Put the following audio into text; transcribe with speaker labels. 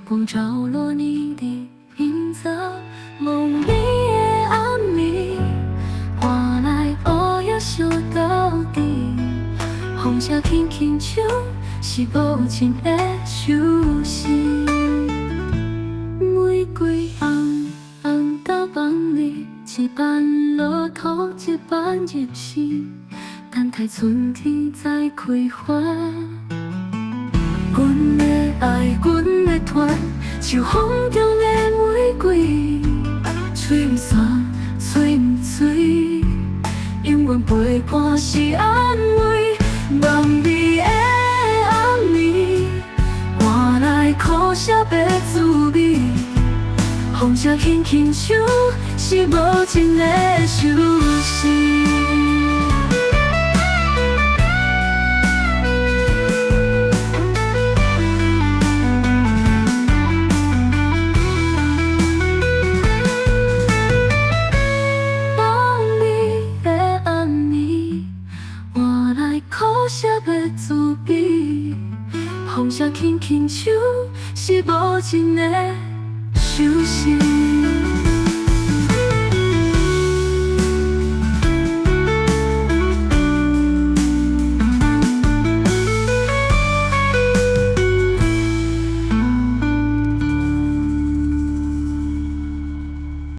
Speaker 1: 光照落你的影子，梦里的暗暝，换来乌夜烧到底。风车轻轻唱，是无情的手势。玫瑰红红到梦里，一半落土，一半入心。等待春天再开花。阮的爱，阮的团，像风中的玫瑰，吹不散，吹不碎，永远陪伴是安慰。梦里的暗暝，换来苦涩的滋味。风车轻轻唱，是无情的手势。